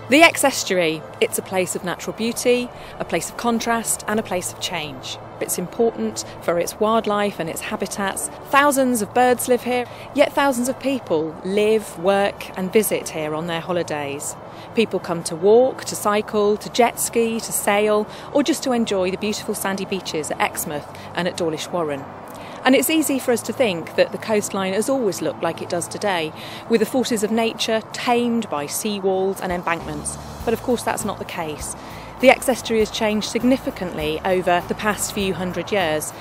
The Exe Estuary, it's a place of natural beauty, a place of contrast and a place of change. It's important for its wildlife and its habitats. Thousands of birds live here, yet thousands of people live, work and visit here on their holidays. People come to walk, to cycle, to jet ski, to sail, or just to enjoy the beautiful sandy beaches at Exmouth and at Dawlish Warren. And it's easy for us to think that the coastline has always looked like it does today, with the forces of nature tamed by seawalls and embankments. But of course that's not the case. The Exe Estuary has changed significantly over the past few hundred years.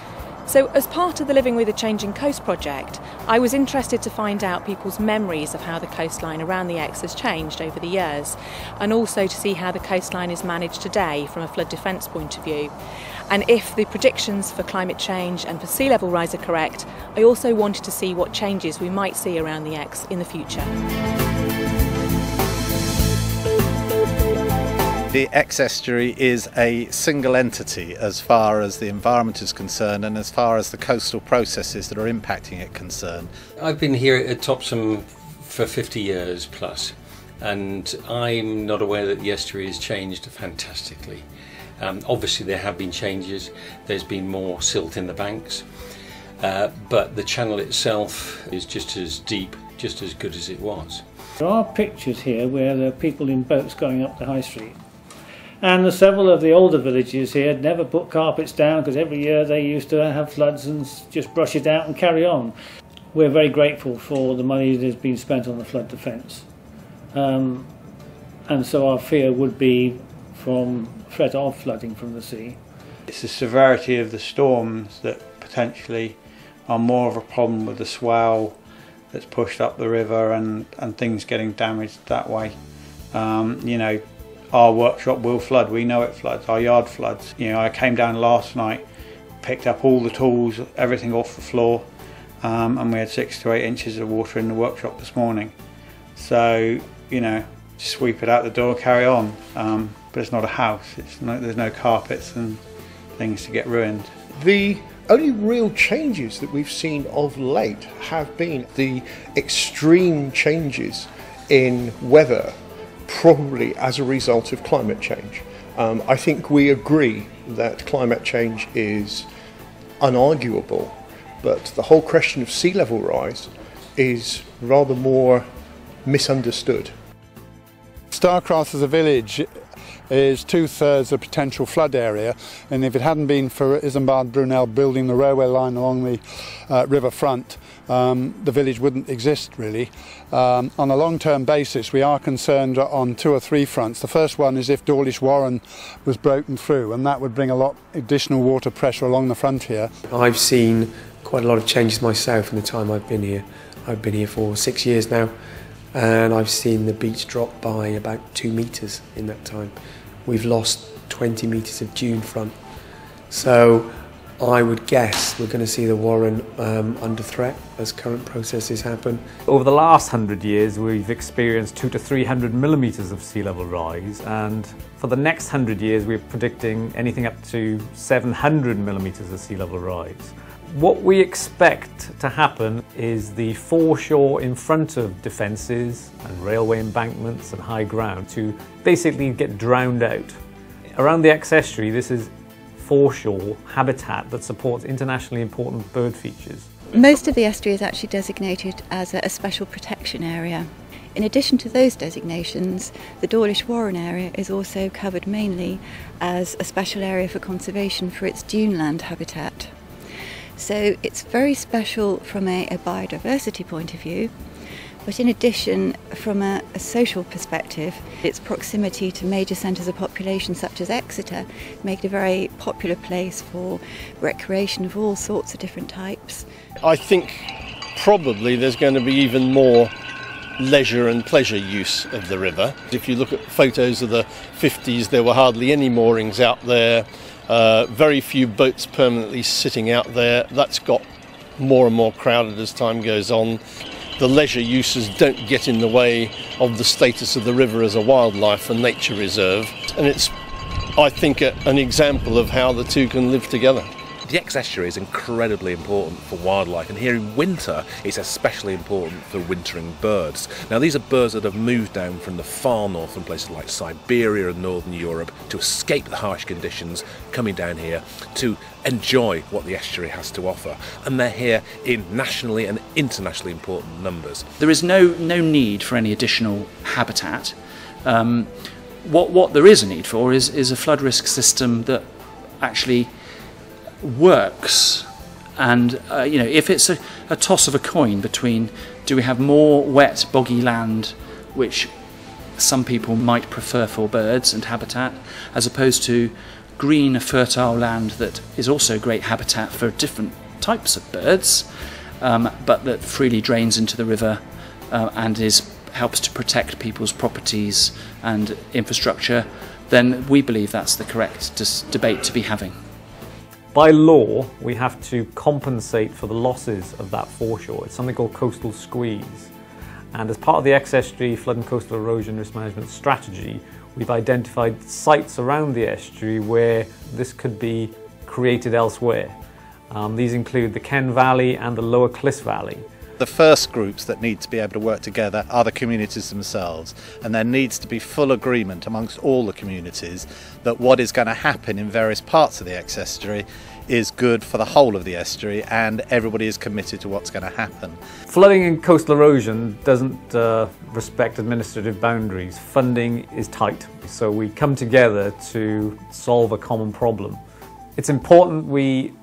So as part of the Living with a Changing Coast project, I was interested to find out people's memories of how the coastline around the Exe has changed over the years, and also to see how the coastline is managed today from a flood defence point of view. And if the predictions for climate change and for sea level rise are correct, I also wanted to see what changes we might see around the Exe in the future. The Exe Estuary is a single entity as far as the environment is concerned and as far as the coastal processes that are impacting it concerned. I've been here at Topsham for 50 years plus, and I'm not aware that the estuary has changed fantastically. Obviously there have been changes, there's been more silt in the banks, but the channel itself is just as deep, just as good as it was. There are pictures here where there are people in boats going up the high street. And several of the older villages here had never put carpets down because every year they used to have floods and just brush it out and carry on. We're very grateful for the money that has been spent on the flood defence. And so our fear would be from threat of flooding from the sea. It's the severity of the storms that potentially are more of a problem with the swell that's pushed up the river and things getting damaged that way. You know, our workshop will flood, we know it floods, our yard floods. You know, I came down last night, picked up all the tools, everything off the floor, and we had 6 to 8 inches of water in the workshop this morning. So, you know, just sweep it out the door, carry on. But it's not a house, there's no carpets and things to get ruined. The only real changes that we've seen of late have been the extreme changes in weather, probably as a result of climate change. I think we agree that climate change is unarguable, but the whole question of sea level rise is rather more misunderstood. Starcross as a village is 2/3 the potential flood area, and if it hadn't been for Isambard Brunel building the railway line along the river front, the village wouldn't exist really. On a long-term basis we are concerned on 2 or 3 fronts. The first one is if Dawlish Warren was broken through, and that would bring a lot additional water pressure along the frontier. I've seen quite a lot of changes myself in the time I've been here. I've been here for 6 years now, and I've seen the beach drop by about 2 metres in that time. We've lost 20 metres of dune front, so I would guess we're going to see the Warren under threat as current processes happen. Over the last 100 years we've experienced 200 to 300 millimetres of sea level rise, and for the next 100 years we're predicting anything up to 700 millimetres of sea level rise. What we expect to happen is the foreshore in front of defences and railway embankments and high ground to basically get drowned out. Around the Exe Estuary, this is foreshore habitat that supports internationally important bird features. Most of the estuary is actually designated as a special protection area. In addition to those designations, the Dawlish Warren area is also covered mainly as a special area for conservation for its duneland habitat. So it's very special from a biodiversity point of view, but in addition, from a social perspective, its proximity to major centres of population such as Exeter make it a very popular place for recreation of all sorts of different types. I think probably there's going to be even more leisure and pleasure use of the river. If you look at photos of the 50s, there were hardly any moorings out there. Very few boats permanently sitting out there. That's got more and more crowded as time goes on. The leisure uses don't get in the way of the status of the river as a wildlife and nature reserve, and it's, I think, an example of how the two can live together. The Exe Estuary is incredibly important for wildlife, and here in winter it's especially important for wintering birds. Now these are birds that have moved down from the far north, from places like Siberia and northern Europe, to escape the harsh conditions, coming down here to enjoy what the estuary has to offer, and they're here in nationally and internationally important numbers. There is no need for any additional habitat. What there is a need for is a flood risk system that actually works. And if it's a toss of a coin between, do we have more wet, boggy land, which some people might prefer for birds and habitat, as opposed to green, fertile land that is also great habitat for different types of birds, but that freely drains into the river and helps to protect people's properties and infrastructure, then we believe that's the correct debate to be having. By law, we have to compensate for the losses of that foreshore. It's something called coastal squeeze. And as part of the Exe Estuary Flood and Coastal Erosion Risk Management Strategy, we've identified sites around the estuary where this could be created elsewhere. These include the Ken Valley and the Lower Cliss Valley. The first groups that need to be able to work together are the communities themselves, and there needs to be full agreement amongst all the communities that what is going to happen in various parts of the Exe Estuary is good for the whole of the estuary, and everybody is committed to what's going to happen. Flooding and coastal erosion doesn't respect administrative boundaries. Funding is tight, so we come together to solve a common problem. It's important we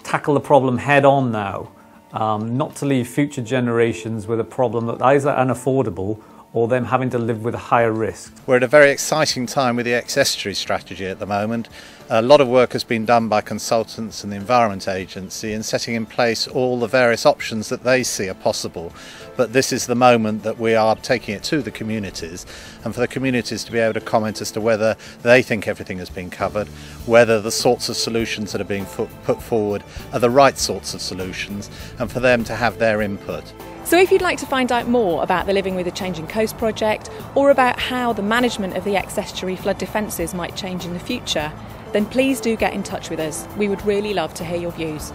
tackle the problem head on now, not to leave future generations with a problem that either unaffordable or them having to live with a higher risk. We're at a very exciting time with the Exe Estuary strategy at the moment. A lot of work has been done by consultants and the Environment Agency in setting in place all the various options that they see are possible. But this is the moment that we are taking it to the communities, and for the communities to be able to comment as to whether they think everything has been covered, whether the sorts of solutions that are being put forward are the right sorts of solutions, and for them to have their input. So if you'd like to find out more about the Living with a Changing Coast project, or about how the management of the Exe Estuary flood defences might change in the future, then please do get in touch with us. We would really love to hear your views.